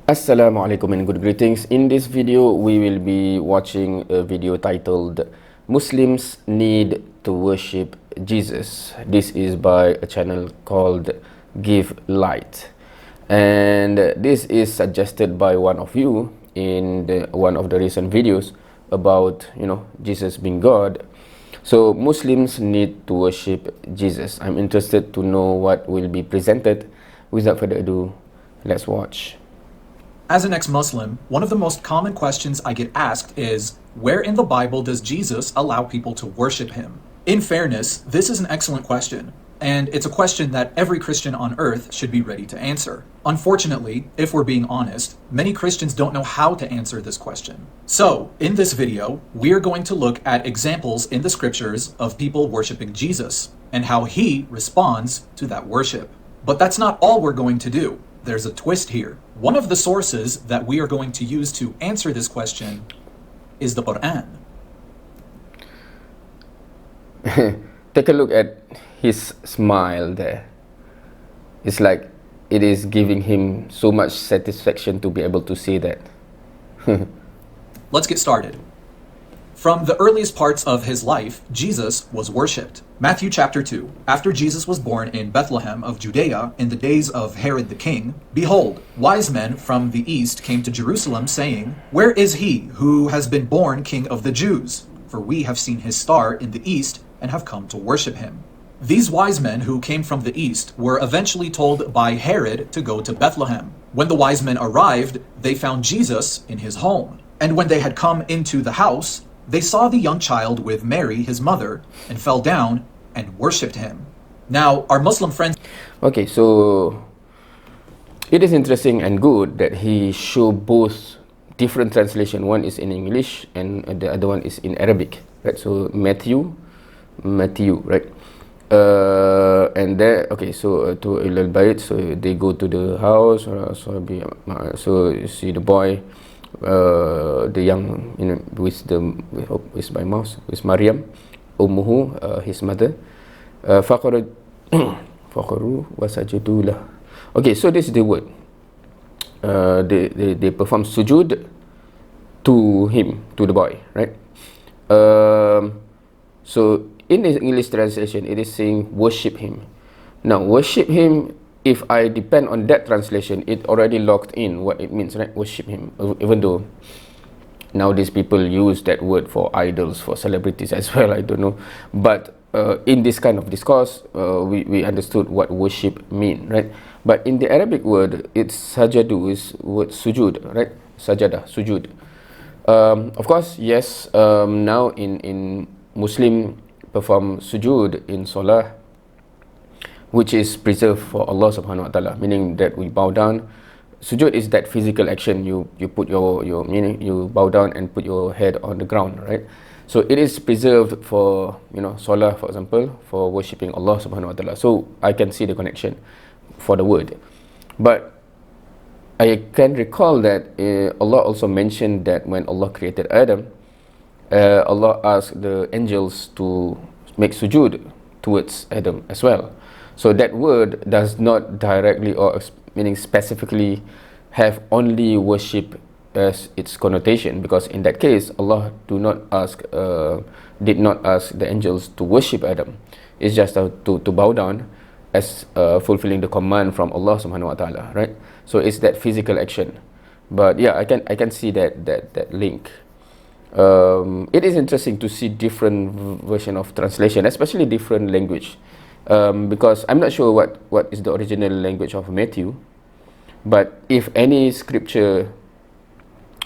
Assalamualaikum and good greetings. In this video, we will be watching a video titled Muslims Need to Worship Jesus. This is by a channel called Give Light. And this is suggested by one of you in one of the recent videos about, Jesus being God. So Muslims need to worship Jesus. I'm interested to know what will be presented. Without further ado, let's watch. As an ex-Muslim, one of the most common questions I get asked is, where in the Bible does Jesus allow people to worship him? In fairness, this is an excellent question, and it's a question that every Christian on earth should be ready to answer. Unfortunately, if we're being honest, many Christians don't know how to answer this question. So, in this video, we're going to look at examples in the scriptures of people worshiping Jesus, and how he responds to that worship. But that's not all we're going to do. There's a twist here. One of the sources that we are going to use to answer this question is the Quran. Take a look at his smile there. It's like it is giving him so much satisfaction to be able to say that. Let's get started. From the earliest parts of his life, Jesus was worshipped. Matthew chapter 2. After Jesus was born in Bethlehem of Judea in the days of Herod the king, behold, wise men from the east came to Jerusalem, saying, Where is he who has been born King of the Jews? For we have seen his star in the east and have come to worship him. These wise men who came from the east were eventually told by Herod to go to Bethlehem. When the wise men arrived, they found Jesus in his home. And when they had come into the house, they saw the young child with Mary, his mother, and fell down and worshipped him. Now, our Muslim friends... Okay, so it is interesting and good that he showed both different translation. One is in English and the other one is in Arabic, right? So Matthew, right? And there, okay, so to Ilal Bayt, so they go to the house, so you see the boy, the young, with my mouse, with Maryam, his mother, faqaru wasajadu lah. Okay, so this is the word. They perform sujud to him, to the boy, right? So in the English translation, it is saying worship him. Now, worship him, if I depend on that translation, it already locked in what it means, right? Worship him. Even though nowadays people use that word for idols, for celebrities as well, I don't know. But in this kind of discourse, we understood what worship mean, right? But in the Arabic word, it's sajadu, is word sujud, right? Sajadah, sujud. Of course, yes, now in Muslim perform sujud in Salah, which is preserved for Allah subhanahu wa ta'ala, meaning that we bow down. Sujud is that physical action, you put your meaning, you bow down and put your head on the ground, right? So it is preserved for, Salah, for example, for worshipping Allah subhanahu wa ta'ala. So I can see the connection for the word. But I can recall that Allah also mentioned that when Allah created Adam, Allah asked the angels to make sujud towards Adam as well. So that word does not directly or meaning specifically have only worship as its connotation, because in that case Allah did not ask the angels to worship Adam. It's just to bow down as fulfilling the command from Allah subhanahu wa ta'ala, right? So it's that physical action. But yeah, I can see that link. It is interesting to see different version of translation, especially different language. Because I'm not sure what is the original language of Matthew, but if any scripture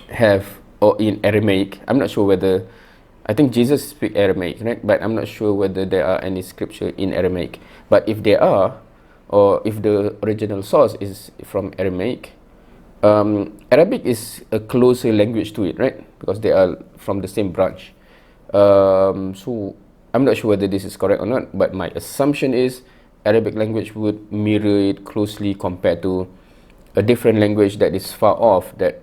have, or in Aramaic, I'm not sure whether, I think Jesus speak Aramaic, right? But I'm not sure whether there are any scripture in Aramaic. But if there are, or if the original source is from Aramaic, Arabic is a closer language to it, right? Because they are from the same branch. So I'm not sure whether this is correct or not, but my assumption is Arabic language would mirror it closely compared to a different language that is far off, that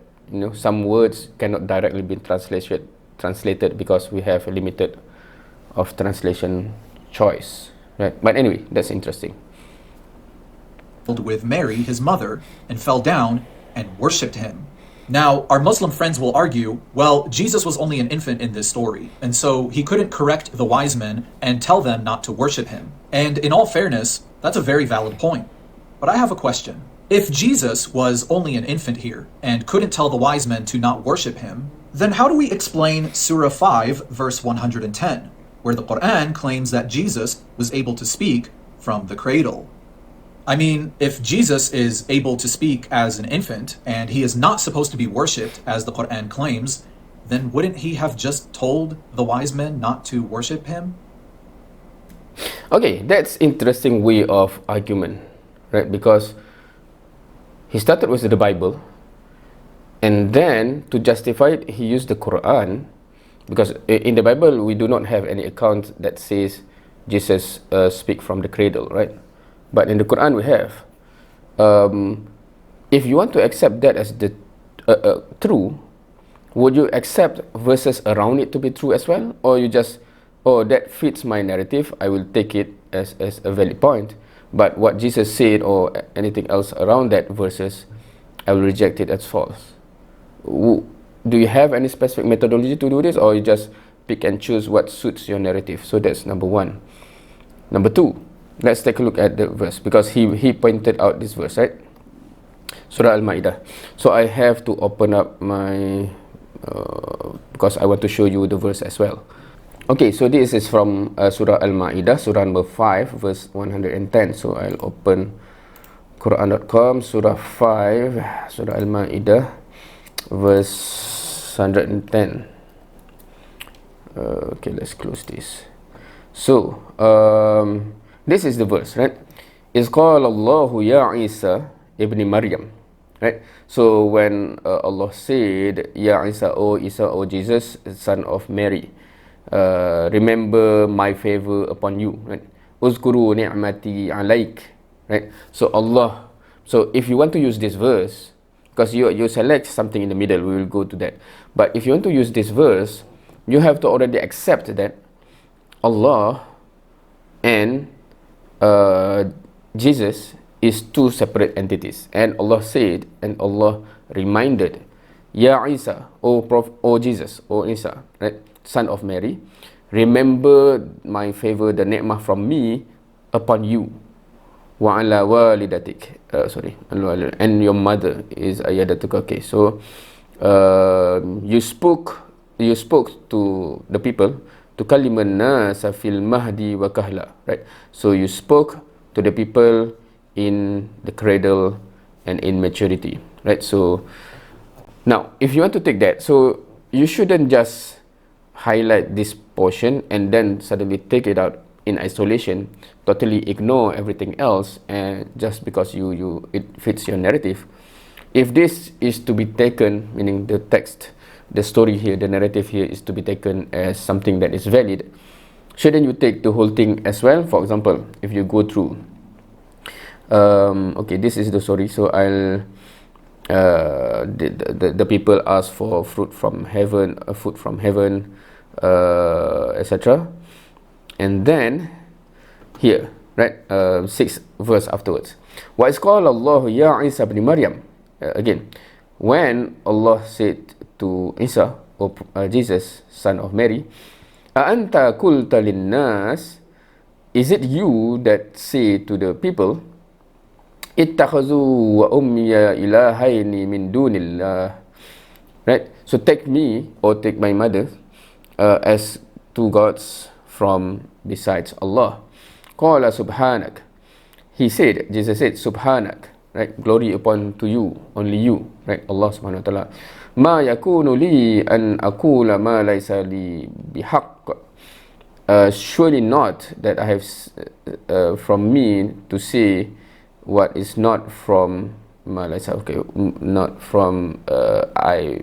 some words cannot directly be translated because we have a limited of translation choice, right? But anyway, that's interesting. With Mary, his mother, and fell down and worshipped him. Now, our Muslim friends will argue, well, Jesus was only an infant in this story, and so he couldn't correct the wise men and tell them not to worship him. And in all fairness, that's a very valid point. But I have a question. If Jesus was only an infant here and couldn't tell the wise men to not worship him, then how do we explain Surah 5, verse 110, where the Quran claims that Jesus was able to speak from the cradle? I mean, if Jesus is able to speak as an infant, and he is not supposed to be worshipped as the Quran claims, then wouldn't he have just told the wise men not to worship him? Okay, that's interesting way of argument, right? Because he started with the Bible, and then to justify it, he used the Quran, because in the Bible we do not have any account that says Jesus speak from the cradle, right? But in the Quran we have. If you want to accept that as the true, would you accept verses around it to be true as well? Or you just, oh, that fits my narrative, I will take it as a valid point. But what Jesus said or anything else around that verses, I will reject it as false. Do you have any specific methodology to do this, or you just pick and choose what suits your narrative? So that's number one. Number two, let's take a look at the verse, because he pointed out this verse, right? Surah Al-Ma'idah. So I have to open up my because I want to show you the verse as well. Okay, so this is from Surah Al-Ma'idah, Surah number 5, verse 110. So I'll open Quran.com, Surah 5, Surah Al-Ma'idah, verse 110. Okay, let's close this. So, this is the verse, right? Is qala Allahu ya Isa ibn Maryam, right? So when Allah said, Ya Isa, O Isa, O Jesus, son of Mary, remember my favor upon you, right? Uzkuru ni'mati alaik, right? So Allah, so if you want to use this verse, because you select something in the middle, we will go to that. But if you want to use this verse, you have to already accept that Allah and Jesus is two separate entities. And Allah said, and Allah reminded, Ya Isa, O Jesus, O Isa, right, son of Mary, remember my favor, the ni'mah from me upon you. Wa ala walidatik, and your mother is ayadatuka. Okay, so you spoke to the people, to kaliman nasa fil mahdi wa kahla, right? So you spoke to the people in the cradle and in maturity, right? So now if you want to take that, so you shouldn't just highlight this portion and then suddenly take it out in isolation, totally ignore everything else, and just because it fits your narrative. If this is to be taken, meaning the text, the story here, the narrative here is to be taken as something that is valid, shouldn't you take the whole thing as well? For example, if you go through, okay, this is the story. So I'll the people ask for fruit from heaven, food from heaven, etc. And then here, right, 6 verse afterwards, wa is qala Allah ya Isa ibn Maryam, again, when Allah said to Isa, or Jesus, son of Mary, a anta qulta linnas, is it you that say to the people, ittakhazu wa ummiya ilahaini min dunillah, right? So take me, or take my mother, as two gods from besides Allah. Qala subhanak, he said, Jesus said, subhanak, right, glory upon to you, only you, right, Allah subhanahu wa ta'ala. Ma yakunu li an aqula ma laysa li bihaq, surely not that I have from me to say what is not from ma laysa, okay, not from I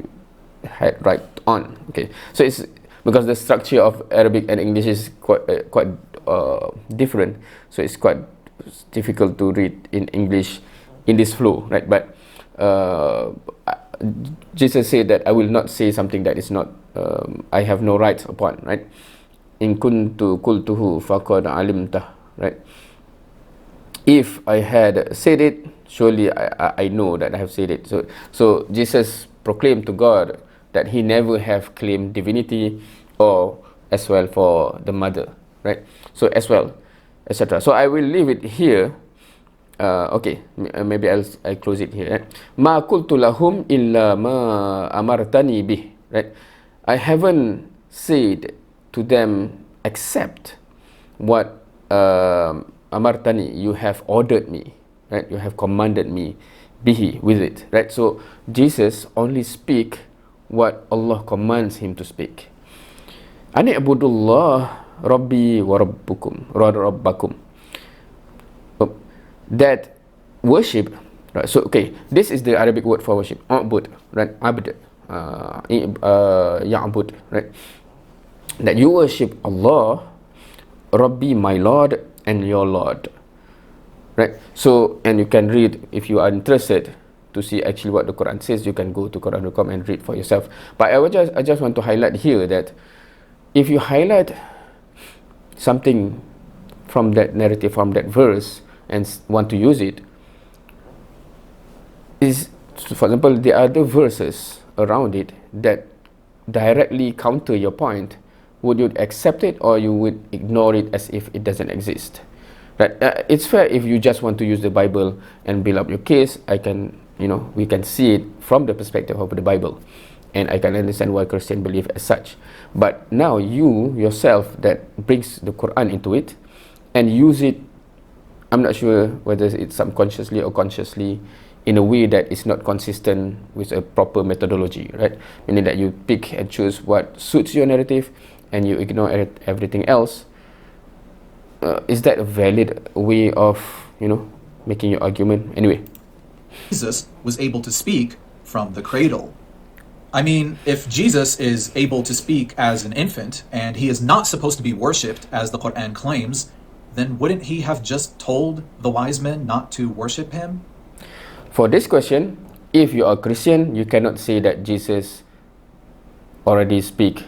had right on. Okay, so it's because the structure of Arabic and English is quite different, so it's quite difficult to read in English in this flow, right? But Jesus said that I will not say something that is not I have no rights upon, right? In kuntu qultuhu faqad alimtah, right? If I had said it, surely I know that I have said it. So Jesus proclaimed to God that he never have claimed divinity, or as well for the mother, right? So as well, etc. So I will leave it here. Okay, maybe I'll close it here. Right? Ma qultu lahum illa ma amartani bih. Right? I haven't said to them except what amartani, you have ordered me, right? You have commanded me bihi, with it, right? So Jesus only speak what Allah commands him to speak. Ani abudullah rabbi wa rabbakum. That worship, right? So okay, this is the Arabic word for worship, abud, right? Abd, ya'bud, right? That you worship Allah, Rabbi, my Lord, and your Lord, right? So, and you can read, if you are interested to see actually what the Quran says, you can go to Quran.com and read for yourself. But I just want to highlight here that if you highlight something from that narrative, from that verse, and want to use it, is, for example, the other verses around it that directly counter your point, would you accept it, or you would ignore it as if it doesn't exist? Right? It's fair if you just want to use the Bible and build up your case. I can, we can see it from the perspective of the Bible, and I can understand why Christians believe as such. But now you yourself that brings the Quran into it and use it, I'm not sure whether it's subconsciously or consciously, in a way that is not consistent with a proper methodology, right? Meaning that you pick and choose what suits your narrative and you ignore everything else. Is that a valid way of, making your argument? Anyway. Jesus was able to speak from the cradle. I mean, if Jesus is able to speak as an infant, and he is not supposed to be worshipped as the Quran claims, then wouldn't he have just told the wise men not to worship him? For this question, if you are a Christian, you cannot say that Jesus already speak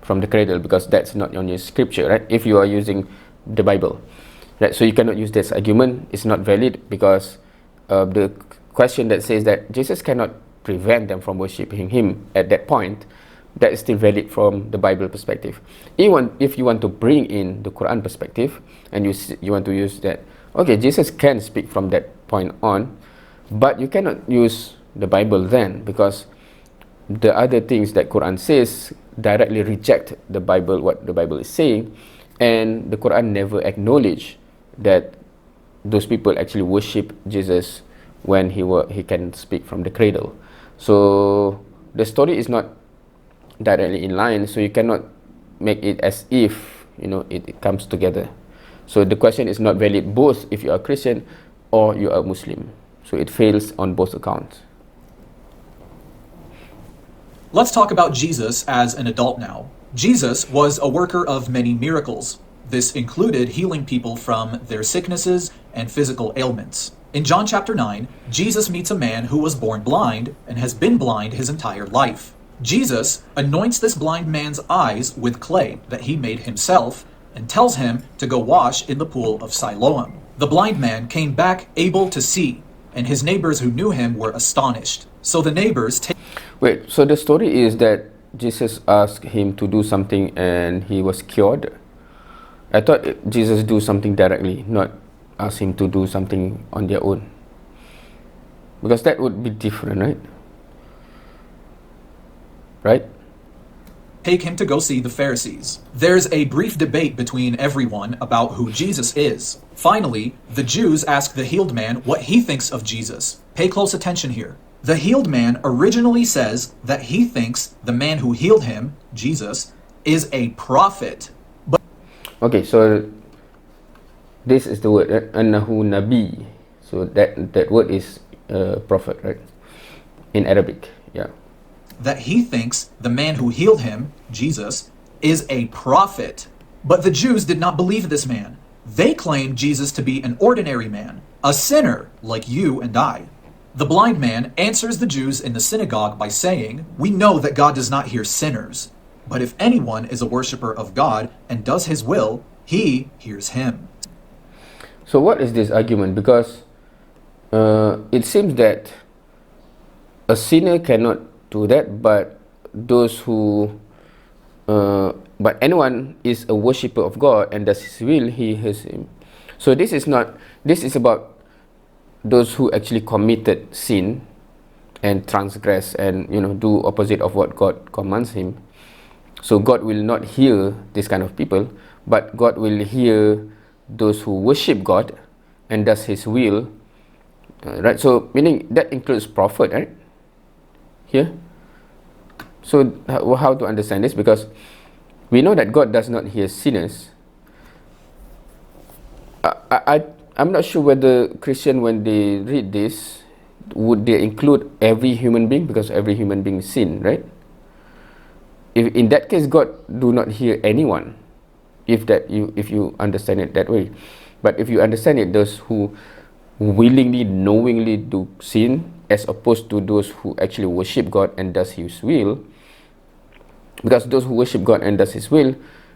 from the cradle, because that's not on your scripture, right? If you are using the Bible, right? So you cannot use this argument. It's not valid, because the question that says that Jesus cannot prevent them from worshiping him at that point, that is still valid from the Bible perspective. Even if you want to bring in the Quran perspective, and you want to use that, okay, Jesus can speak from that point on, but you cannot use the Bible then, because the other things that Quran says directly reject the Bible, what the Bible is saying, and the Quran never acknowledge that those people actually worship Jesus when he can speak from the cradle. So the story is not directly in line, so you cannot make it as if it comes together. So the question is not valid both if you are Christian or you are Muslim. So it fails on both accounts. Let's talk about Jesus as an adult now. Jesus was a worker of many miracles. This included healing people from their sicknesses and physical ailments. In John chapter 9, Jesus meets a man who was born blind and has been blind his entire life. Jesus anoints this blind man's eyes with clay that he made himself and tells him to go wash in the pool of Siloam. The blind man came back able to see, and his neighbors who knew him were astonished. So the neighbors... Wait, so the story is that Jesus asked him to do something and he was cured? I thought Jesus do something directly, not ask him to do something on their own. Because that would be different, right? Right? Take him to go see the Pharisees. There's a brief debate between everyone about who Jesus is. Finally, the Jews ask the healed man what he thinks of Jesus. Pay close attention here. The healed man originally says that he thinks the man who healed him, Jesus, is a prophet. But okay, so this is the word, annahu nabi. So that word is prophet, right? In Arabic, yeah. That he thinks the man who healed him, Jesus, is a prophet. But the Jews did not believe this man. They claimed Jesus to be an ordinary man, a sinner like you and I. The blind man answers the Jews in the synagogue by saying, "We know that God does not hear sinners, but if anyone is a worshiper of God and does his will, he hears him." So what is this argument? Because it seems that a sinner cannot do that, but those who but anyone is a worshipper of God and does His will, He hears him. So this is about those who actually committed sin and transgress and do opposite of what God commands him. So God will not hear this kind of people, but God will hear those who worship God and does His will. Right? So meaning that includes prophet, right? Here. So how to understand this? Because we know that God does not hear sinners. I'm not sure whether Christian, when they read this, would they include every human being, because every human being sin, right? If in that case, God do not hear anyone, if you understand it that way. But if you understand it, those who willingly, knowingly do sin, as opposed to those who actually worship God and does His will, because those who worship God and does His will,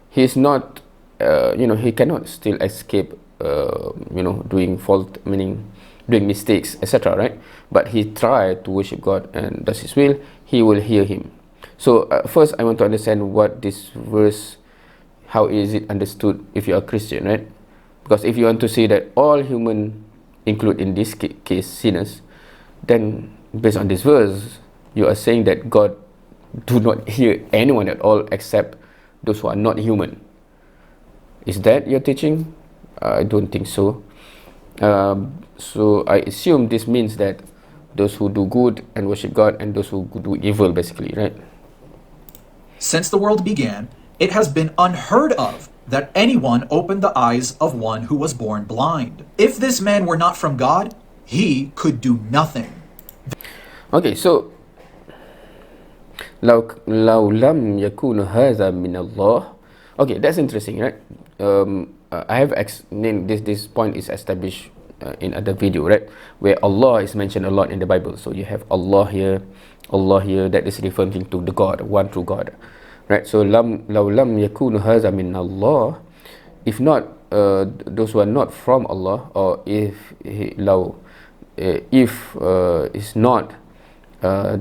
He's not, He cannot still escape, doing fault, meaning doing mistakes, etc., right? But he tried to worship God and does His will, He will hear him. So first I want to understand what this verse, how is it understood if you are a Christian, right? Because if you want to say that all human include in this case sinners, then based on this verse, you are saying that God do not hear anyone at all except those who are not human. Is that your teaching? I don't think so. So I assume this means that those who do good and worship God and those who do evil, basically, right? Since the world began, it has been unheard of that anyone opened the eyes of one who was born blind. If this man were not from God, he could do nothing. Okay, so لو لم يكون هذا من الله. Okay, that's interesting, right? I have this point is established in other video, right, where Allah is mentioned a lot in the Bible. So you have Allah here, that is referring to the God, one true God, right? So لو لم يكون هذا من الله, if not those who are not from Allah, or if is not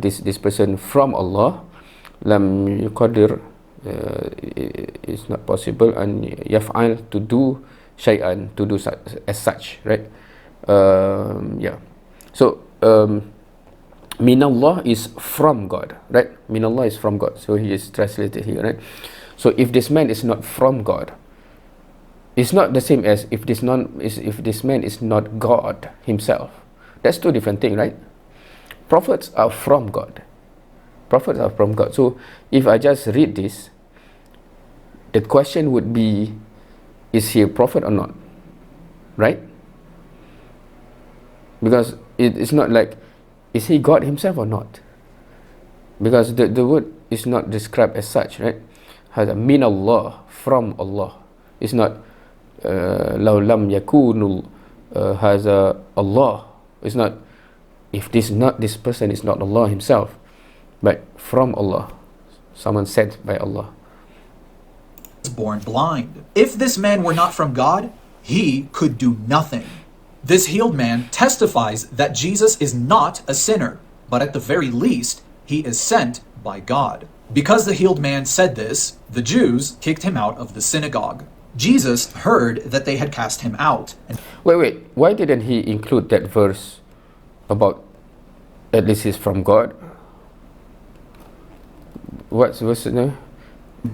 this person from Allah, lam yuqadir, it's not possible, and yaf'al, to do shay'an, to do as such, right? Yeah. So minallah is from God, right? Minallah is from God. So he is translated here, right? So if this man is not from God, it's not the same as if this man is not God himself. That's two different things, right? Prophets are from God. Prophets are from God. So if I just read this, the question would be, is he a prophet or not? Right? Because it's not like, is he God himself or not? Because the word is not described as such, right? Has a min Allah, from Allah. It's not law lam yakunu has a Allah. It's not, if this person is not Allah himself, but from Allah, someone sent by Allah. Born blind. If this man were not from God, he could do nothing. This healed man testifies that Jesus is not a sinner, but at the very least, he is sent by God. Because the healed man said this, the Jews kicked him out of the synagogue. Jesus heard that they had cast him out. Wait, why didn't he include that verse about at least he's from God? What's verse now?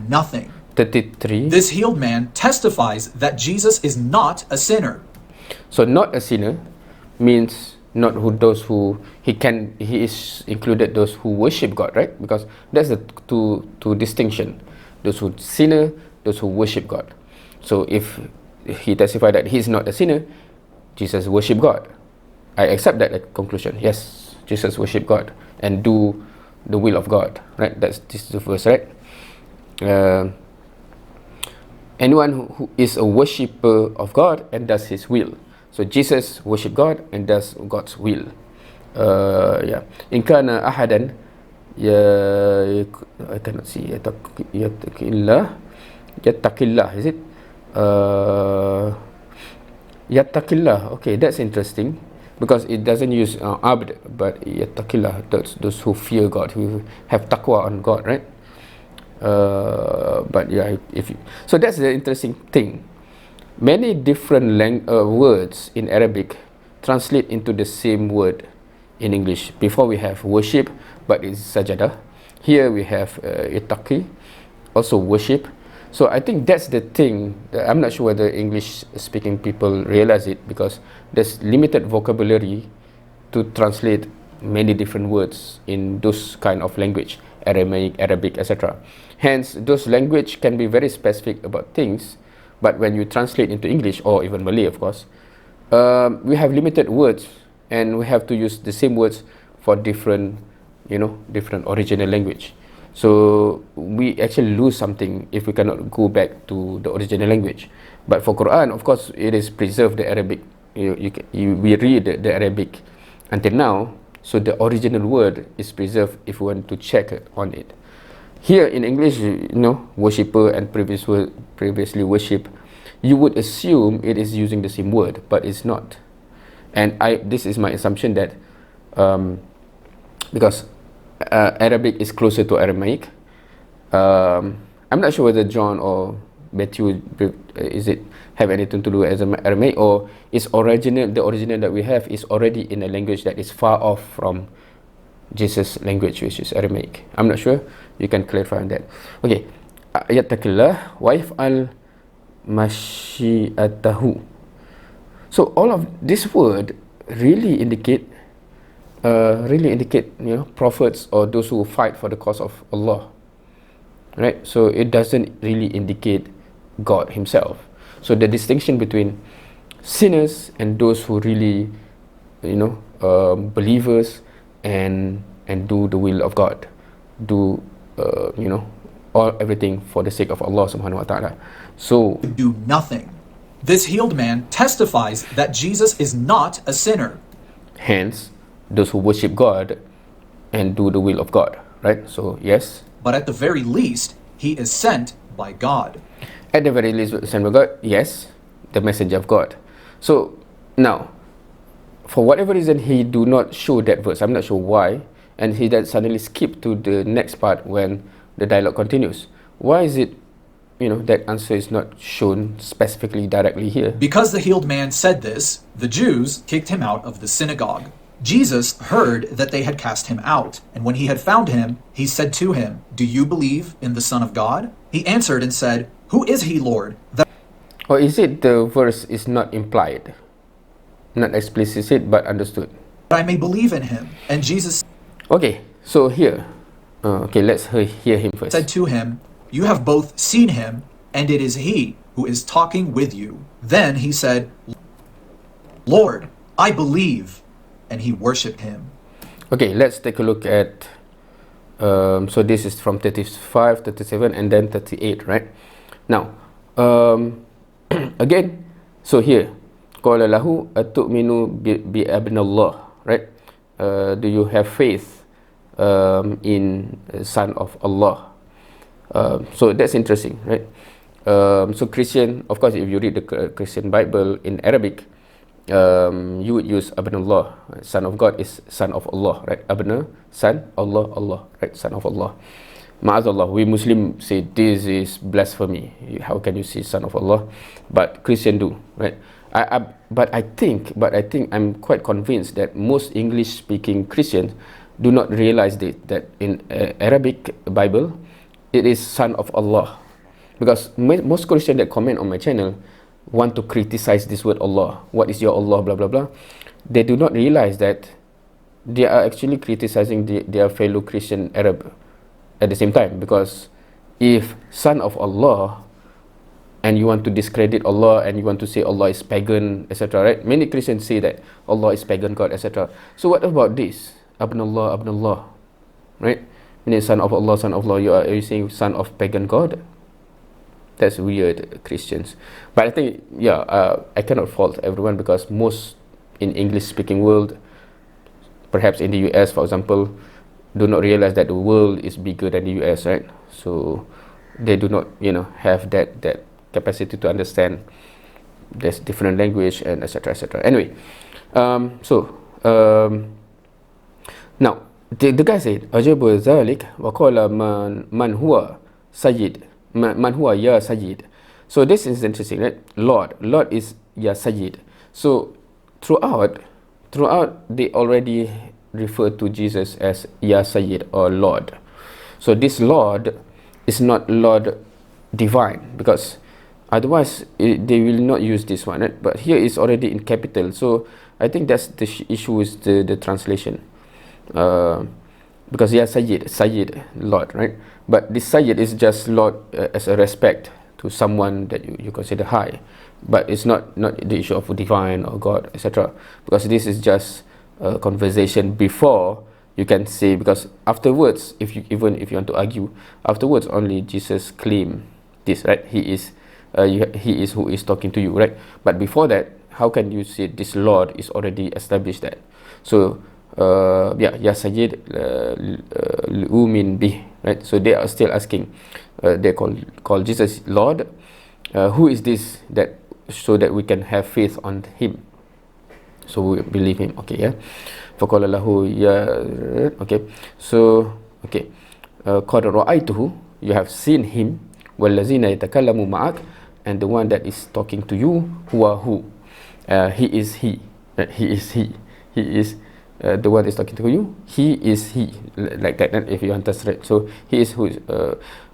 Nothing. 33. This healed man testifies that Jesus is not a sinner. So not a sinner means not those who he is included those who worship God, right? Because that's the two distinction. Those who sinner, those who worship God. So if he testified that he is not a sinner, Jesus worship God. I accept that conclusion. Yes, Jesus worship God and do the will of God, right? This is the verse, right? Anyone who is a worshipper of God and does His will. So Jesus worship God and does God's will. Yeah. In kana ahadan, I cannot see. Yattaqillah, is it? Yattaqillah. Okay, that's interesting. because it doesn't use abd, but yattaqillah, those who fear God, who have taqwa on God, right? But yeah, so that's the interesting thing. Many different words in Arabic translate into the same word in English. Before we have worship, but it's sajadah. Here we have ittaqi, also worship. So I think that's the thing. I'm not sure whether English-speaking people realize it, because there's limited vocabulary to translate many different words in those kind of language, Aramaic, Arabic, etc. Hence, those language can be very specific about things, but when you translate into English, or even Malay, of course, we have limited words, and we have to use the same words for different, different original language. So we actually lose something if we cannot go back to the original language. But for Quran, of course, it is preserved the Arabic. We read the Arabic until now, so the original word is preserved if we want to check on it. Here in English, worshipper and previously worship, you would assume it is using the same word, but it's not. And this is my assumption that because Arabic is closer to Aramaic. I'm not sure whether John or Matthew have anything to do with Aramaic, or the original that we have is already in a language that is far off from Jesus' language, which is Aramaic. I'm not sure. You can clarify on that. Okay. Yattaqillah wa yaf'al mashi'atahu. So all of this word really indicate prophets or those who fight for the cause of Allah, right? So it doesn't really indicate God himself. So the distinction between sinners and those who really, believers and do the will of God, do everything for the sake of Allah subhanahu wa ta'ala. So do nothing. This healed man testifies that Jesus is not a sinner. Hence, those who worship God and do the will of God, right? So yes. But at the very least, he is sent by God. At the very least, sent by God, yes, the messenger of God. So now, for whatever reason, he do not show that verse. I'm not sure why, and he then suddenly skip to the next part when the dialogue continues. Why is it, that answer is not shown specifically directly here? Because the healed man said this, the Jews kicked him out of the synagogue. Jesus heard that they had cast him out, and when he had found him, he said to him, "Do you believe in the Son of God?" He answered and said, "Who is he, Lord?" Or is it the verse is not implied, not explicit, but understood? "That I may believe in him." And Jesus Okay, so here, let's hear him first. said to him, "You have both seen him, and it is he who is talking with you." Then he said, "Lord, I believe." And he worshipped him. Okay, let's take a look at, so this is from 35, 37, and then 38, right? Now, again, so here, qala lahu atu'minu bi abnallah, right? Do you have faith in Son of Allah? So that's interesting, right? So Christian, of course, if you read the Christian Bible in Arabic, you would use Abnullah. Son of God is Son of Allah, right? Abna, Son, Allah, Allah, right? Son of Allah. Ma'azallah, we Muslim say this is blasphemy. How can you say Son of Allah? But Christian do, right? But I think I'm quite convinced that most English-speaking Christians do not realize that in Arabic Bible, it is Son of Allah. Because most Christians that comment on my channel want to criticize this word Allah. What is your Allah, blah, blah, blah. They do not realize that they are actually criticizing their fellow Christian Arab at the same time. Because if Son of Allah, and you want to discredit Allah, and you want to say Allah is pagan, etc., right? Many Christians say that Allah is pagan God, etc. So what about this? Abnullah, Abnullah, right? Meaning Son of Allah, Son of Allah. Are you saying Son of pagan God? That's weird, Christians. But I think, I cannot fault everyone, because most in English-speaking world, perhaps in the US, for example, do not realize that the world is bigger than the US, right? So they do not, have that capacity to understand there's different language and etc. etc. Anyway, Now the guy said ajabu zalik wa qala man huwa sayyid man huwa ya sayyid. So this is interesting, right? Lord is ya sayyid. So throughout they already refer to Jesus as ya sayyid or Lord. So this Lord is not Lord divine, because otherwise they will not use this one, right? But here is already in capital, so I think that's the issue with the translation, because yeah, Sayyid, Lord, right? But this Sayyid is just Lord as a respect to someone that you consider high, but it's not the issue of divine or God, etc., because this is just a conversation before you can say, because afterwards, even if you want to argue, afterwards only Jesus claim this, right? He is who is talking to you, right? But before that, how can you say this Lord is already established that? So ya Sayyid Umin bih, right? So they are still asking, they call Jesus Lord. Who is this, that so that we can have faith on him, so we believe him? Okay, yeah. فقال له ya, okay, so okay, قد رأيته, you have seen him, والذين يتكلموا معك, and the one that is talking to you, who he is he, he is the one that is talking to you, he is he, like that, if you understand. So he is who is,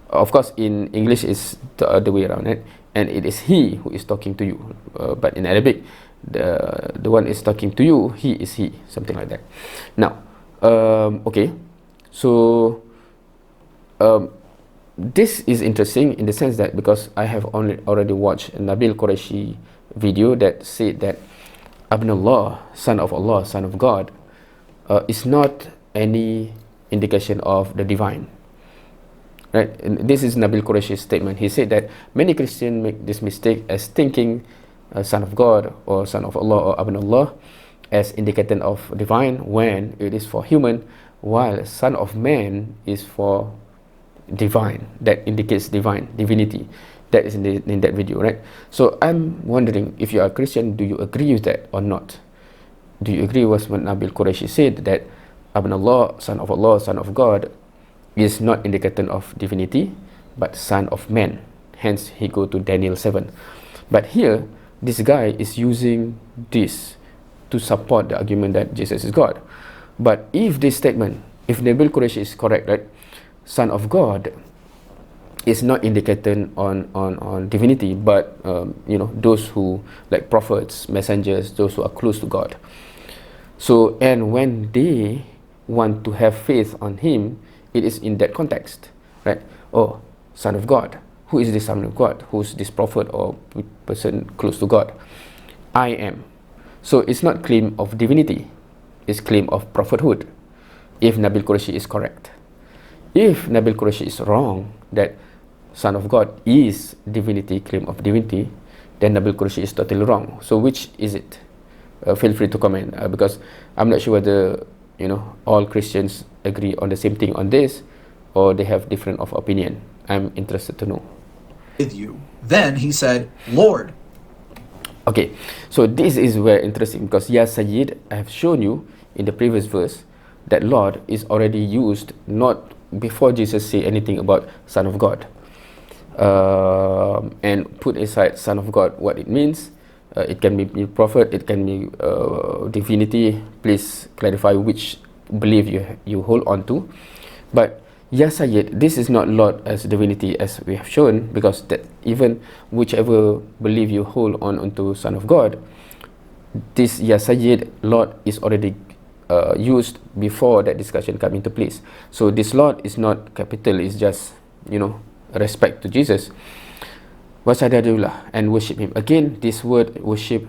of course in English is the other way around, right? And it is he who is talking to you, but in Arabic the one is talking to you, he is he, something like that. Now okay, so this is interesting in the sense that, because I have already watched a Nabil Qureshi video that said that Abnullah, son of Allah, son of God, is not any indication of the divine, right? And this is Nabil Qureshi's statement. He said that many Christians make this mistake as thinking son of God or son of Allah or Abnullah as indicator of divine, when it is for human, while son of man is for divine, that indicates divinity. That is in that video, right? So I'm wondering, if you are a Christian, do you agree with that or not? Do you agree with what Nabil Qureshi said, that Abnullah, son of Allah, son of God, is not indicator of divinity, but son of man? Hence he go to Daniel 7. But here this guy is using this to support the argument that Jesus is God. But if this statement, if Nabil Qureshi is correct, right, son of God is not indicated on divinity, but you know, those who, like prophets, messengers, those who are close to God. So, and when they want to have faith on him, it is in that context, right? Oh, son of God. Who is this son of God? Who's this prophet or person close to God? I am. So it's not claim of divinity, it's claim of prophethood, if Nabil Qureshi is correct. If Nabil Qureshi is wrong, that son of God is divinity, claim of divinity, then Nabil Qureshi is totally wrong. So which is it? Feel free to comment, because I'm not sure whether, you know, all Christians agree on the same thing on this, or they have different of opinion. I'm interested to know. With you. Then he said, Lord. Okay, so this is very interesting, because Ya Sayyid, I have shown you in the previous verse that Lord is already used not before Jesus say anything about Son of God. And put aside Son of God, what it means. It can be prophet, it can be divinity. Please clarify which belief you hold on to. But Ya Sayyid, this is not Lord as divinity as we have shown, because that even whichever belief you hold on onto Son of God, this Ya Sayyid, Lord, is already used before that discussion come into place. So this Lord is not capital, it's just, you know, respect to Jesus. Wasajadullah, and worship him. Again, this word worship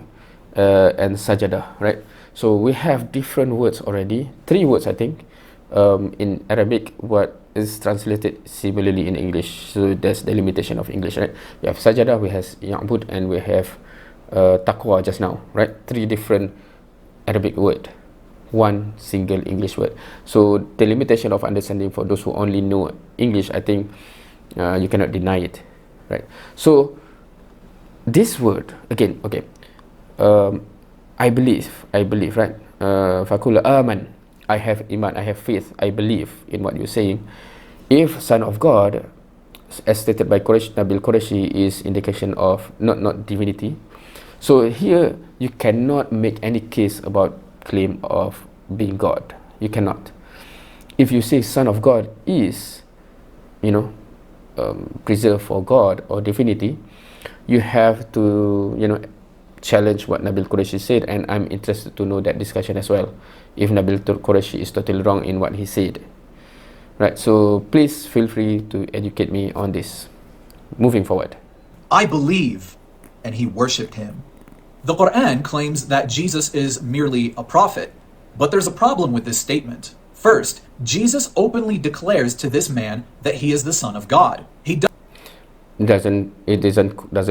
and sajadah, right? So we have different words already, 3 words I think, in Arabic, what is translated similarly in English. So that's the limitation of English, right? We have sajadah, we have ya'bud, and we have taqwa just now, right? 3 different Arabic word, 1 single English word. So the limitation of understanding for those who only know English, I think you cannot deny it, right? So this word again, okay, I believe, right? Fakula aman. I have iman, I have faith, I believe in what you're saying. If Son of God, as stated by Nabil Qureshi, is indication of not divinity. So here you cannot make any case about claim of being God. You cannot. If you say Son of God is, preserved for God or divinity, you have to, challenge what Nabil Qureshi said, and I'm interested to know that discussion as well. If Nabil Qureshi is totally wrong in what he said, right? So please feel free to educate me on this. Moving forward. I believe, and he worshipped him. The Quran claims that Jesus is merely a prophet, but there's a problem with this statement. First, Jesus openly declares to this man that he is the Son of God. He doesn't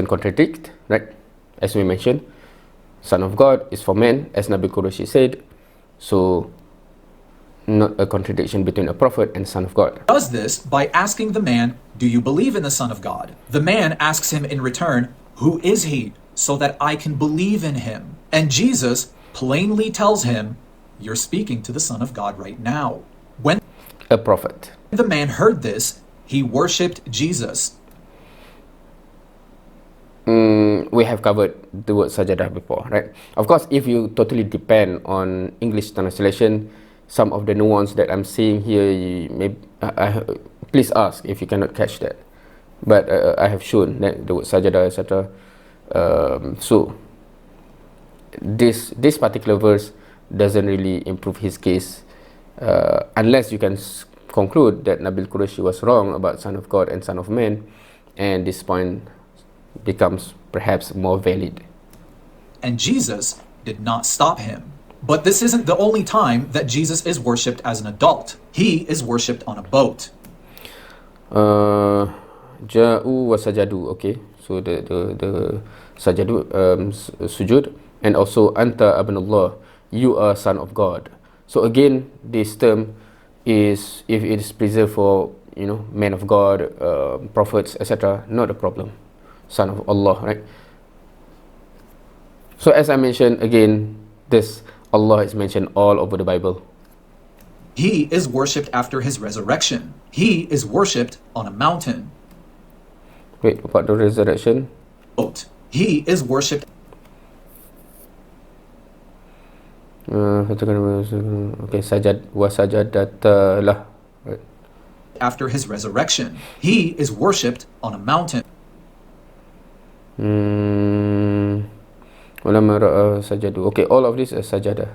contradict, right? As we mentioned, Son of God is for men, as Nabi Qureshi said. So not a contradiction between a prophet and Son of God. Does this by asking the man, do you believe in the Son of God? The man asks him in return, who is he, so that I can believe in him? And Jesus plainly tells him, you're speaking to the Son of God right now. When a prophet. The man heard this, he worshipped Jesus. We have covered the word sajadah before, right? Of course, if you totally depend on English translation, some of the nuance that I'm seeing here, please ask if you cannot catch that. But I have shown that the word sajadah, etc. So this particular verse doesn't really improve his case, unless you can conclude that Nabil Qureshi was wrong about Son of God and Son of Man, and this point becomes perhaps more valid. And Jesus did not stop him. But this isn't the only time that Jesus is worshipped as an adult. He is worshipped on a boat. Ja'u wa sajadu, okay. So the sajadu, sujud, and also anta abnullah, you are son of God. So again, this term is, if it is preserved for, men of God, prophets, etc., not a problem. Son of Allah, right? So as I mentioned again, this Allah is mentioned all over the Bible. He is worshipped after his resurrection. He is worshipped on a mountain. Wait, about the resurrection? He is worshipped. Okay, sajad wa sajadata lah. Right. After his resurrection, he is worshipped on a mountain. Okay, all of this is sajadah.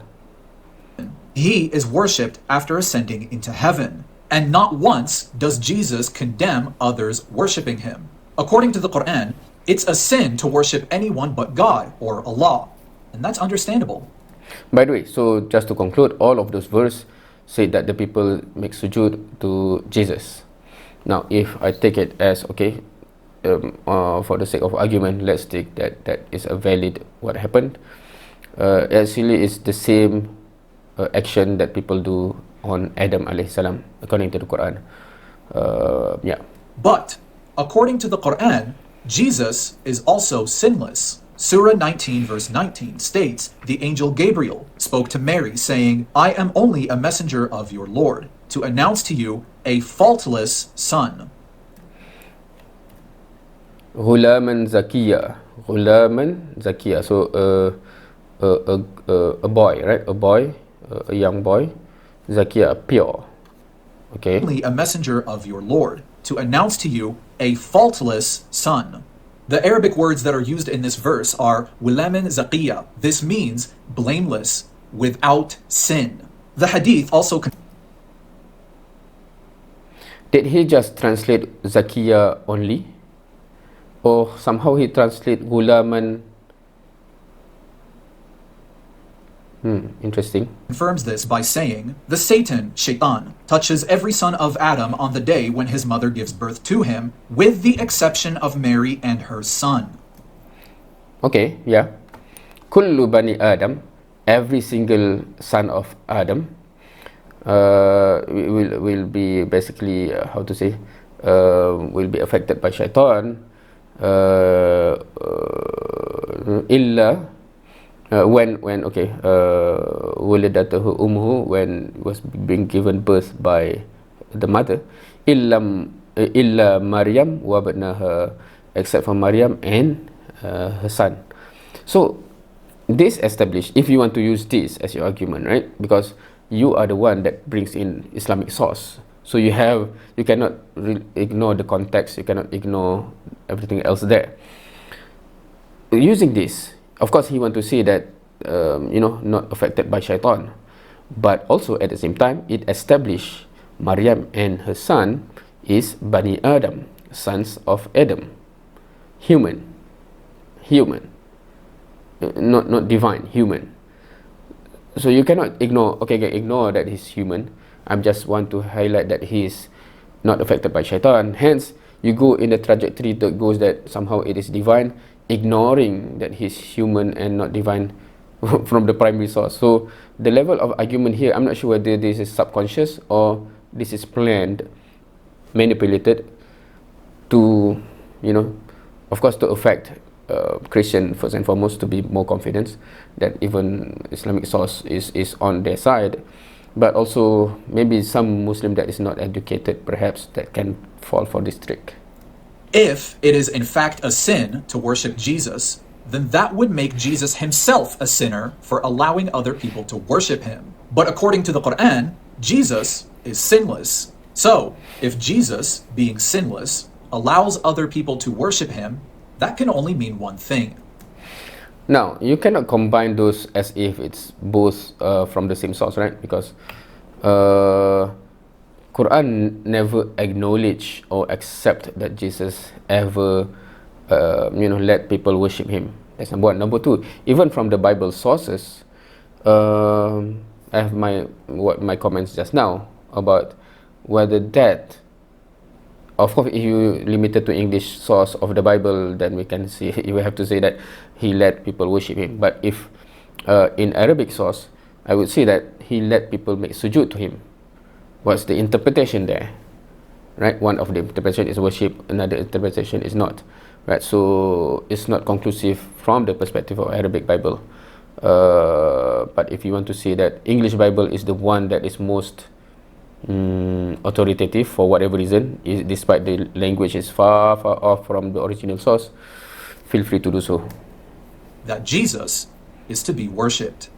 He is worshipped after ascending into heaven. And not once does Jesus condemn others worshipping him. According to the Quran, it's a sin to worship anyone but God or Allah. And that's understandable. By the way, so just to conclude, all of those verses say that the people make sujud to Jesus. Now, if I take it as, okay, for the sake of argument, let's take that is a valid what happened. Actually, it's the same action that people do on Adam alayhi salam, according to the Quran. Yeah. But according to the Quran, Jesus is also sinless. Surah 19 verse 19 states, the angel Gabriel spoke to Mary saying, I am only a messenger of your Lord to announce to you a faultless son. Ghulaman Zakiya. So a boy, right? A boy, a young boy. Zakiya, pure. Okay. Only a messenger of your Lord to announce to you a faultless son. The Arabic words that are used in this verse are Ghulaman Zakiya. This means blameless, without sin. The hadith also. Did he just translate Zakiya only? Or somehow he translate Ghulaman? Interesting. Confirms this by saying, the Satan, Shaitan, touches every son of Adam on the day when his mother gives birth to him, with the exception of Mary and her son. Okay, yeah. Kullu bani Adam, every single son of Adam, will be basically, will be affected by Shaitan. Illa when okay, waladatuhu ummuhu, when was being given birth by the mother, illa Maryam wa ibnaha, except for Maryam and her son. So this established, if you want to use this as your argument, right? Because you are the one that brings in Islamic source, so you cannot ignore the context, you cannot ignore everything else there. Using this, of course, he want to say that not affected by shaitan, but also at the same time it established Maryam and her son is Bani Adam, sons of Adam, human, not divine, human. So you cannot ignore, ignore that he's human. I just want to highlight that he is not affected by shaitan. Hence, you go in the trajectory that goes that somehow it is divine, ignoring that he's human and not divine from the primary source. So the level of argument here, I'm not sure whether this is subconscious or this is planned, manipulated to, of course, to affect Christian first and foremost, to be more confident that even Islamic source is on their side, but also maybe some Muslim that is not educated perhaps that can fall for this trick. If it is in fact a sin to worship Jesus, then that would make Jesus himself a sinner for allowing other people to worship him. But according to the Quran, Jesus is sinless. So, if Jesus, being sinless, allows other people to worship him, that can only mean one thing. Now, you cannot combine those as if it's both from the same source, right? Because Quran never acknowledge or accept that Jesus ever let people worship him. That's number one. Number two, even from the Bible sources, I have my comments just now about whether that, of course, if you limited to English source of the Bible, then we can see, you have to say that he let people worship him. But if in Arabic source, I would say that he let people make sujud to him. What's the interpretation there? Right? One of the interpretation is worship, another interpretation is not. Right? So it's not conclusive from the perspective of Arabic Bible. But if you want to say that English Bible is the one that is most authoritative for whatever reason, despite the language is far off from the original source, feel free to do so. That Jesus is to be worshipped.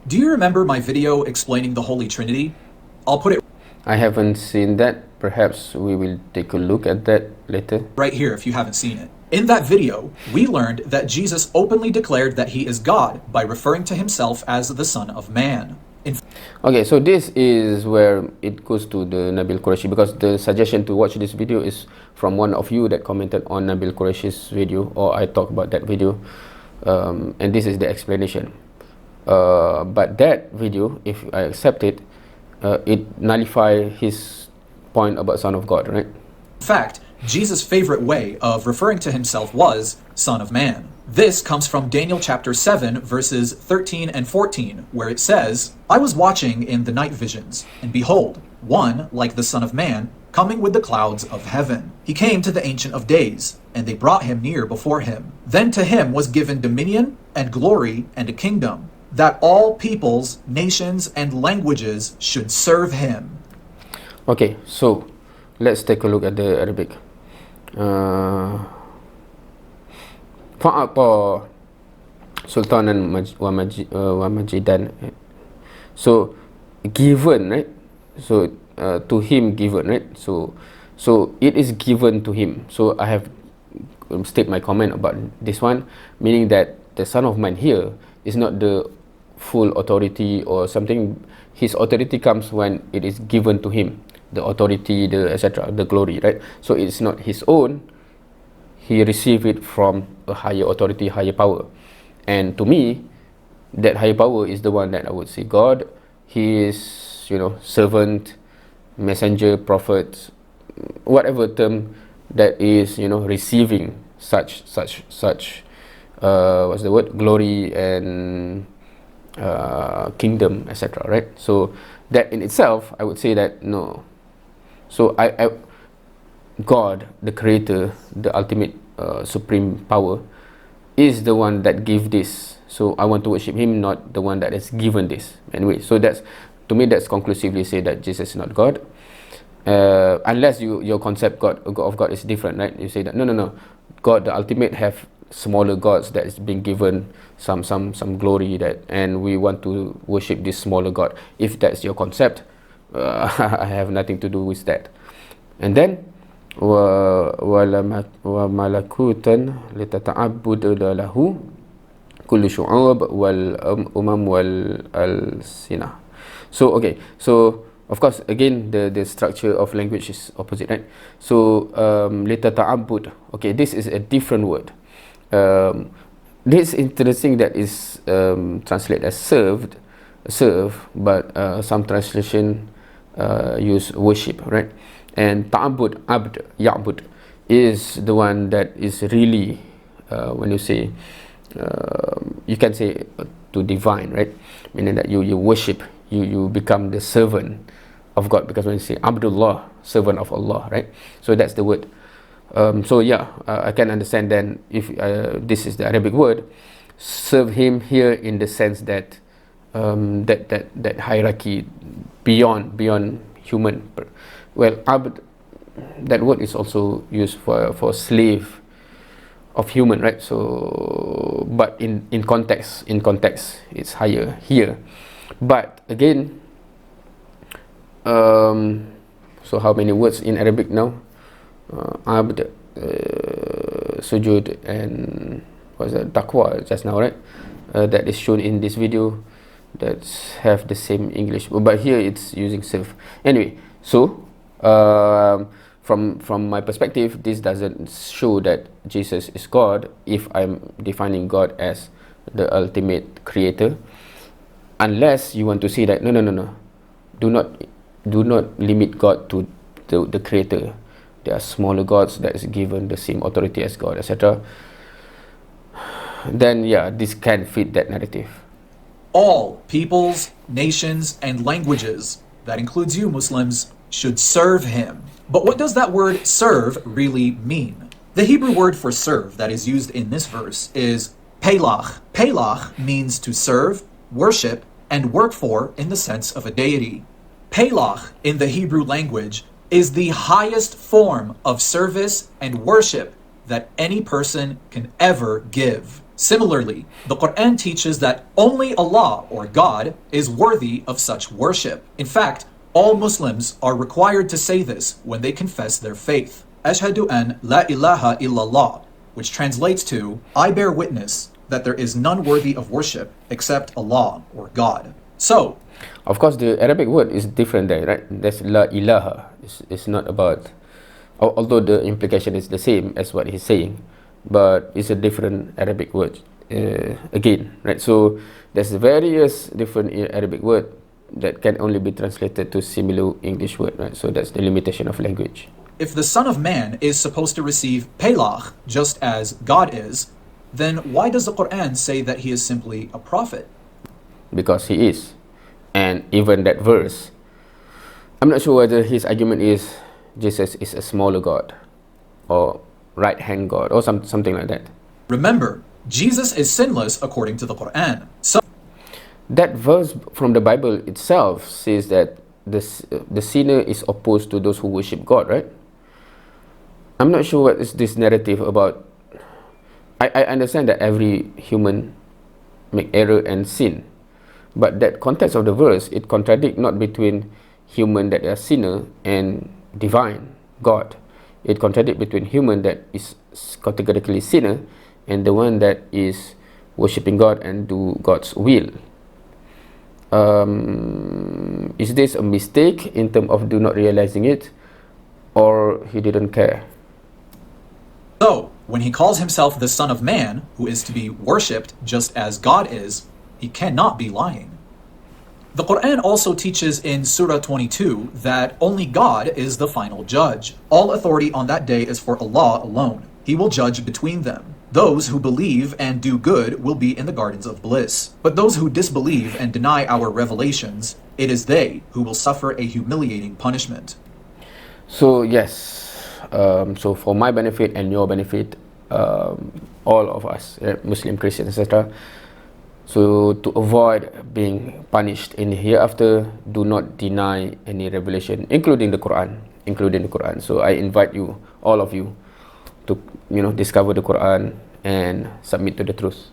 Do you remember my video explaining the Holy Trinity? I'll put it I haven't seen that. Perhaps we will take a look at that later. right here if you haven't seen it. In that video, we learned that Jesus openly declared that he is God by referring to himself as the Son of Man. Okay, so this is where it goes to the Nabil Qureshi, because the suggestion to watch this video is from one of you that commented on Nabil Qureshi's video, or I talked about that video, and this is the explanation. But that video, if I accept it, it nullifies his point about Son of God, right? In fact, Jesus' favorite way of referring to himself was Son of Man. This comes from Daniel chapter 7, verses 13 and 14, where it says, I was watching in the night visions, and behold, one like the Son of Man, coming with the clouds of heaven. He came to the Ancient of Days, and they brought him near before him. Then to him was given dominion and glory and a kingdom, that all peoples, nations, and languages should serve him. Okay, so let's take a look at the Arabic. Fa'ata sultanan wa majidan. So given, right? So to him given, right? So it is given to him. So I have state my comment about this one, meaning that the Son of Man here is not the full authority or something. His authority comes when it is given to him, the authority, the etc., the glory, right? So it's not his own. He received it from a higher authority, higher power. And to me, that higher power is the one that I would say God. He is, servant, messenger, prophet, whatever term that is, receiving such what's the word, glory and kingdom, etc., right? So that in itself, I would say that no. So God, the creator, the ultimate supreme power, is the one that give this. So I want to worship him, not the one that has given this. Anyway, so that's, to me, that's conclusively say that Jesus is not God. Unless your concept of God is different, right? You say that no, God, the ultimate, have smaller gods that is being given some glory, that, and we want to worship this smaller God. If that's your concept, I have nothing to do with that. And then wa malakutan litata'abbud lahu kullu syu'ub wal wal al-sinah. So okay, so of course again the structure of language is opposite, right? So litata'abbud, okay, this is a different word. This is interesting that is translated as serve, but some translation use worship, right? And ta'abbud, abd, ya'bud, is the one that is really, when you say, you can say to divine, right? Meaning that you worship, you become the servant of God, because when you say Abdullah, servant of Allah, right? So that's the word. So yeah, I can understand then if this is the Arabic word, serve him here in the sense that that hierarchy beyond human. Well, abd, that word is also used for slave of human, right? So, but in context, it's higher here. But again, so how many words in Arabic now? Abd, sujud, and what's that? Taqwa just now, right? That is shown in this video, that have the same English, but here it's using serve. Anyway, so from my perspective, this doesn't show that Jesus is God if I'm defining God as the ultimate creator, unless you want to say that no, do not limit God to the creator. There are smaller gods that is given the same authority as God, etc. Then yeah, this can fit that narrative. All peoples, nations, and languages, that includes you Muslims, should serve him. But what does that word serve really mean? The Hebrew word for serve that is used in this verse is pelach. Pelach means to serve, worship, and work for in the sense of a deity. Pelach in the Hebrew language is the highest form of service and worship that any person can ever give. Similarly, the Quran teaches that only Allah, or God, is worthy of such worship. In fact, all Muslims are required to say this when they confess their faith. Ashhadu an la ilaha illallah, which translates to, I bear witness that there is none worthy of worship except Allah, or God. So, of course, the Arabic word is different there, right? That's la ilaha. It's not about, although the implication is the same as what he's saying, but it's a different Arabic word again, right? So there's various different Arabic word that can only be translated to similar English word, right? So that's the limitation of language. If the Son of Man is supposed to receive pelach just as God is, then why does the Quran say that he is simply a prophet? Because he is. And even that verse, I'm not sure whether his argument is Jesus is a smaller God or right-hand God or something like that. Remember, Jesus is sinless according to the Quran. So that verse from the Bible itself says that the sinner is opposed to those who worship God, right? I'm not sure what is this narrative about. I understand that every human make error and sin, but that context of the verse, it contradicts not between human that are sinner and divine God. It contradicts between human that is categorically sinner and the one that is worshipping God and do God's will. Is this a mistake in terms of do not realizing it, or he didn't care? So, when he calls himself the Son of Man, who is to be worshipped just as God is, he cannot be lying. The Quran also teaches in Surah 22 that only God is the final judge. All authority on that day is for Allah alone. He will judge between them. Those who believe and do good will be in the gardens of bliss. But those who disbelieve and deny our revelations, it is they who will suffer a humiliating punishment. So yes, so for my benefit and your benefit, all of us, Muslim, Christian, etc. So to avoid being punished in the hereafter, do not deny any revelation, including the Quran. So I invite you, all of you, to discover the Quran and submit to the truth.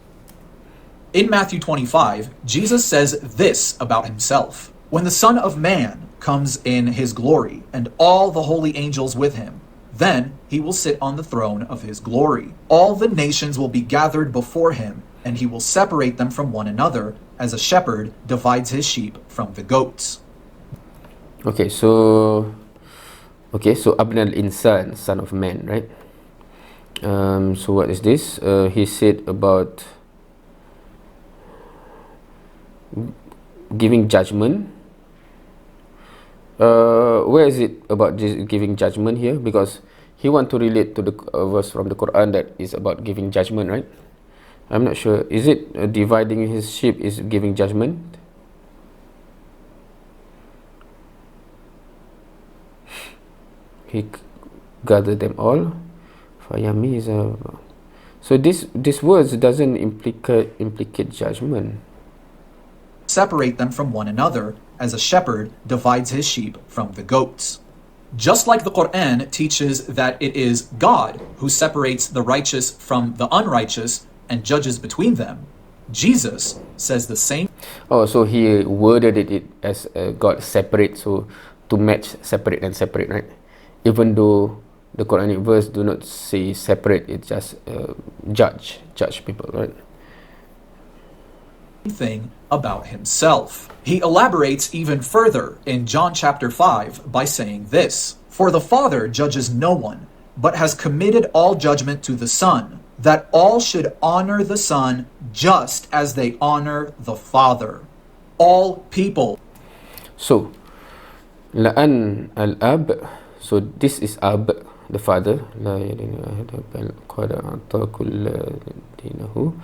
In Matthew 25, Jesus says this about himself: "When the Son of Man comes in his glory, and all the holy angels with him, then he will sit on the throne of his glory. All the nations will be gathered before him, and he will separate them from one another, as a shepherd divides his sheep from the goats." Okay, so Abnal Insan, son of man, right? So what is this? He said about giving judgment. Where is it about giving judgment here? Because he want to relate to the verse from the Quran that is about giving judgment, right? I'm not sure. Is it dividing his sheep is giving judgment? He gathered them all. Fayami is a. So this words doesn't implicate judgment. Separate them from one another, as a shepherd divides his sheep from the goats. Just like the Quran teaches that it is God who separates the righteous from the unrighteous and judges between them, Jesus says the same. Oh, so he worded it as God separate, so to match separate and separate, right? Even though the Quranic verse do not say separate, it just judge people, right? Thing about himself. He elaborates even further in John chapter 5 by saying this: "For the Father judges no one, but has committed all judgment to the Son, that all should honor the Son just as they honor the Father." All people. So, la'an al-ab, so this is ab, the father. La qad ata kull dinahu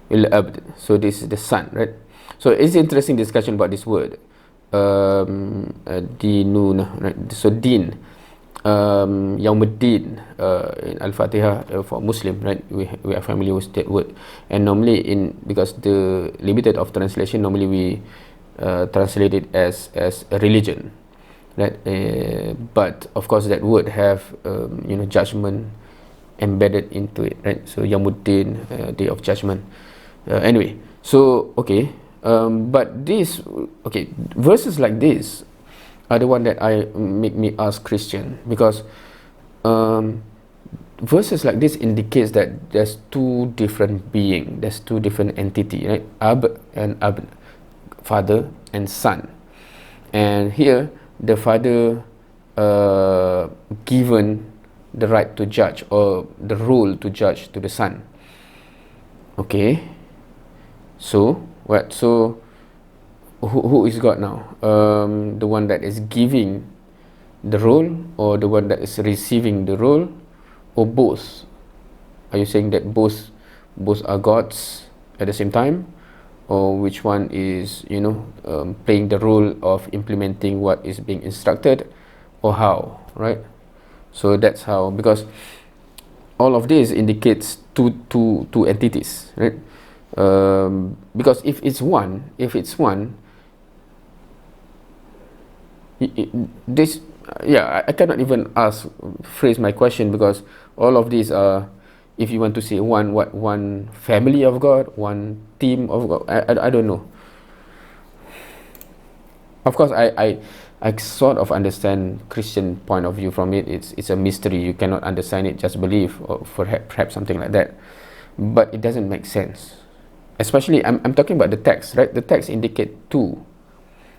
illa abd. So this is the son, right? So it's interesting discussion about this word. Dinun, right? So din, Yaumuddin, in Al-Fatihah, for Muslim, right? We are familiar with that word, and normally because the limited of translation, normally we translate it as a religion, right? But of course that word have judgment embedded into it, right? So Yaumuddin, day of judgment. Anyway, so okay, but verses like this are the one that make me ask Christian, because verses like this indicates that there's two different being, there's two different entity, right? Ab and Abn, father and son, and here the father given the right to judge, or the role to judge, to the son. Okay, so what? So who is God now? The one that is giving the role, or the one that is receiving the role, or both? Are you saying that both are gods at the same time, or which one is playing the role of implementing what is being instructed, or how, right? So that's how, because all of this indicates two entities, right? Because if it's one, this, I cannot even phrase my question, because all of these are, if you want to say one family of God, one team of God, I don't know. Of course, I sort of understand Christian point of view from it. It's a mystery. You cannot understand it, just believe, or perhaps something like that. But it doesn't make sense. Especially, I'm talking about the text, right? The text indicate two.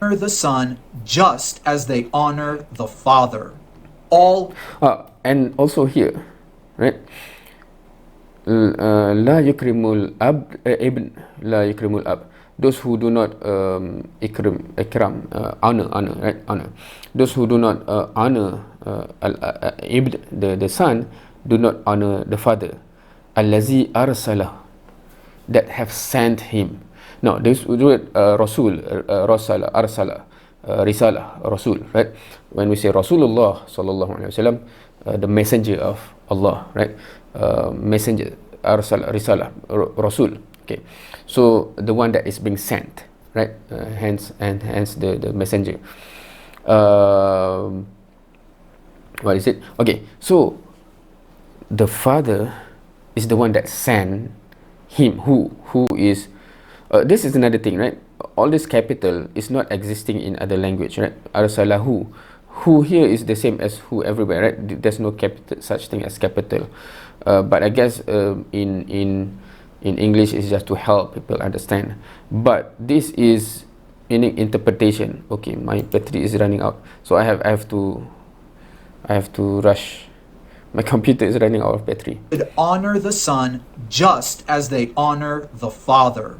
Honor the Son just as they honor the Father. All. And also here, right? La yukrimul ab ibn, la yukrimul ab. Those who do not honor, right? Honor. Those who do not honor ibn, the son, do not honor the father. Allazi arsalah, that have sent him. Now this word Rasul, arsala, risalah, Rasul, right? When we say Rasulullah sallallahu alaihi wasallam, the messenger of Allah, right? Messenger, arsal, risalah, Rasul. Okay, so the one that is being sent, right? Hence the messenger. What is it? Okay, so the Father is the one that sent him. Who is? This is another thing, right? All this capital is not existing in other language, right? Arsalahu. Who here is the same as who everywhere, right? There's no capital, such thing as capital. But I guess in English it's just to help people understand. But this is meaning interpretation. Okay, my battery is running out, so I have to rush. My computer is running out of battery. Honor the Son just as they honor the Father.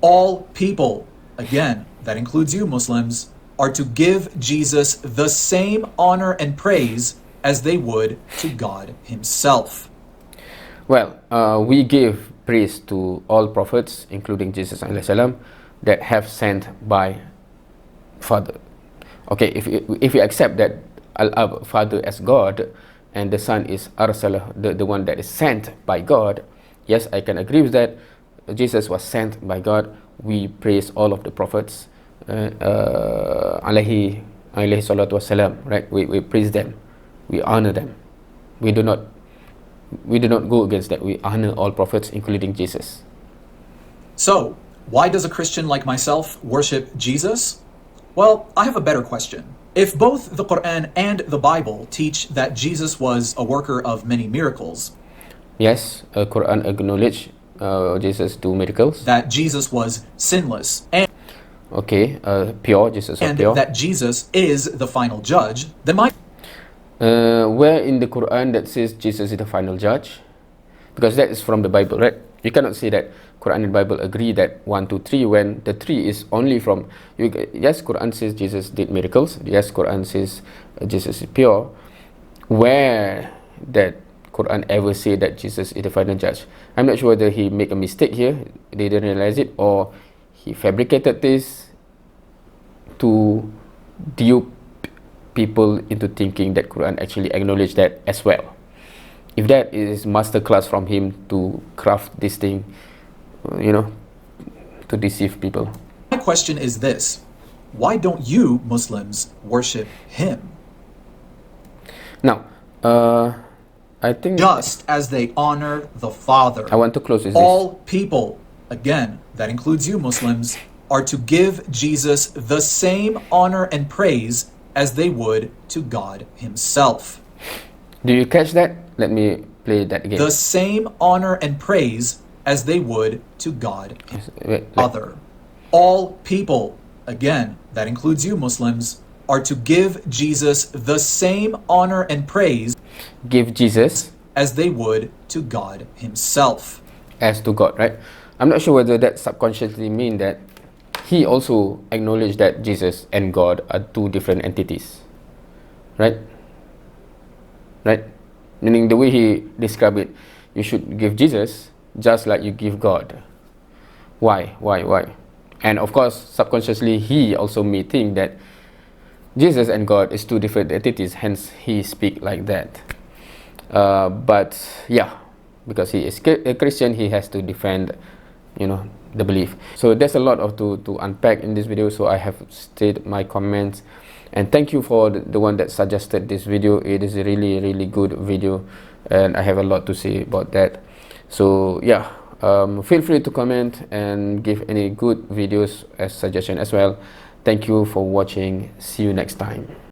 All people, again, that includes you Muslims, are to give Jesus the same honor and praise as they would to God himself. Well, we give praise to all prophets, including Jesus ﷺ, that have sent by Father. Okay, if we accept that Father as God, and the Son is Arsalah, the one that is sent by God, yes, I can agree with that. Jesus was sent by God. We praise all of the prophets, alaihi salatu wassalam, right? We praise them, we honor them. We do not go against that. We honor all prophets, including Jesus. So, why does a Christian like myself worship Jesus? Well, I have a better question. If both the Quran and the Bible teach that Jesus was a worker of many miracles, yes, Quran acknowledge Jesus do miracles. That Jesus was sinless and pure, Jesus was pure. That Jesus is the final judge, then where in the Quran that says Jesus is the final judge? Because that is from the Bible, right? You cannot say that Quran and Bible agree that 1, 2, 3 when the 3 is only from yes, Quran says Jesus did miracles. Yes, Quran says Jesus is pure. Where that Quran ever say that Jesus is the final judge? I'm not sure whether he make a mistake here, they didn't realize it, or he fabricated this to dupe people into thinking that Quran actually acknowledge that as well. If that is masterclass from him to craft this thing, to deceive people. My question is this: why don't you Muslims worship him? Now, I think just as they honor the Father. I want to close with all people, again, that includes you Muslims, are to give Jesus the same honor and praise as they would to God himself. Do you catch that? Let me play that again. The same honor and praise as they would to God Father. All people, again, that includes you Muslims, are to give Jesus the same honor and praise. Give Jesus as they would to God himself. As to God, right? I'm not sure whether that subconsciously mean that he also acknowledged that Jesus and God are two different entities, right? Right? Meaning the way he described it, you should give Jesus just like you give God. Why? And of course, subconsciously, he also may think that Jesus and God is two different entities, hence he speak like that. But yeah, because he is a Christian, he has to defend, the belief. So there's a lot to unpack in this video, so I have stated my comments. And thank you for the one that suggested this video. It is a really good video, and I have a lot to say about that. So yeah, feel free to comment and give any good videos as suggestion as well. Thank you for watching. See you next time.